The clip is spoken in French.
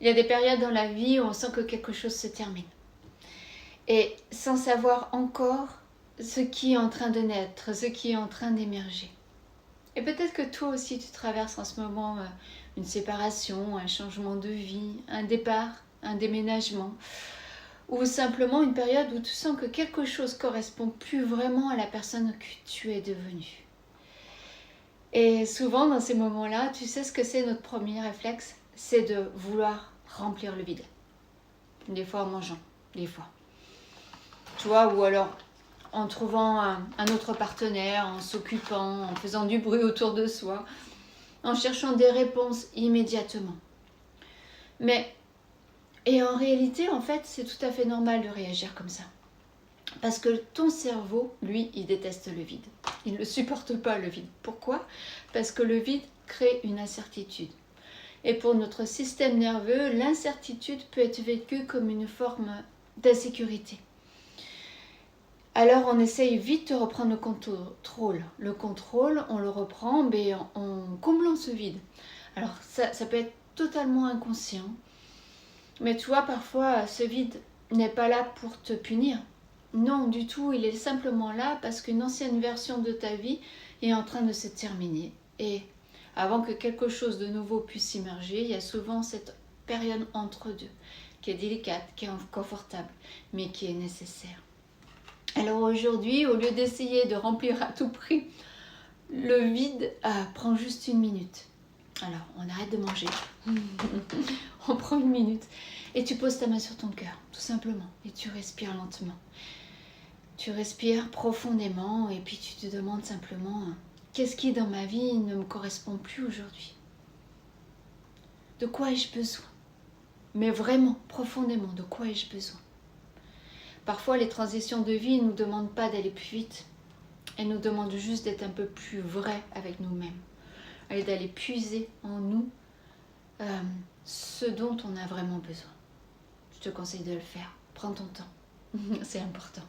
Il y a des périodes dans la vie où on sent que quelque chose se termine. Et sans savoir encore ce qui est en train de naître, ce qui est en train d'émerger. Et peut-être que toi aussi tu traverses en ce moment une séparation, un changement de vie, un départ, un déménagement, ou simplement une période où tu sens que quelque chose ne correspond plus vraiment à la personne que tu es devenue. Et souvent dans ces moments-là, tu sais ce que c'est notre premier réflexe? C'est de vouloir remplir le vide. Des fois en mangeant, des fois. Tu vois, ou alors en trouvant un autre partenaire, en s'occupant, en faisant du bruit autour de soi, en cherchant des réponses immédiatement. Et en réalité, en fait, c'est tout à fait normal de réagir comme ça. Parce que ton cerveau, lui, il déteste le vide. Il ne supporte pas le vide. Pourquoi? Parce que le vide crée une incertitude. Et pour notre système nerveux, l'incertitude peut être vécue comme une forme d'insécurité. Alors on essaye vite de reprendre le contrôle. Le contrôle, on le reprend en comblant ce vide. Alors ça peut être totalement inconscient. Mais tu vois, parfois, ce vide n'est pas là pour te punir. Non, du tout, il est simplement là parce qu'une ancienne version de ta vie est en train de se terminer. Et avant que quelque chose de nouveau puisse émerger, il y a souvent cette période entre deux, qui est délicate, qui est inconfortable, mais qui est nécessaire. Alors aujourd'hui, au lieu d'essayer de remplir à tout prix le vide, prends juste 1 minute. Alors, on arrête de manger. On prend 1 minute et tu poses ta main sur ton cœur, tout simplement. Et tu respires lentement. Tu respires profondément et puis tu te demandes simplement qu'est-ce qui dans ma vie ne me correspond plus aujourd'hui? De quoi ai-je besoin? Mais vraiment, profondément, de quoi ai-je besoin? Parfois, les transitions de vie ne nous demandent pas d'aller plus vite. Elles nous demandent juste d'être un peu plus vrais avec nous-mêmes. Et d'aller puiser en nous ce dont on a vraiment besoin. Je te conseille de le faire. Prends ton temps. C'est important.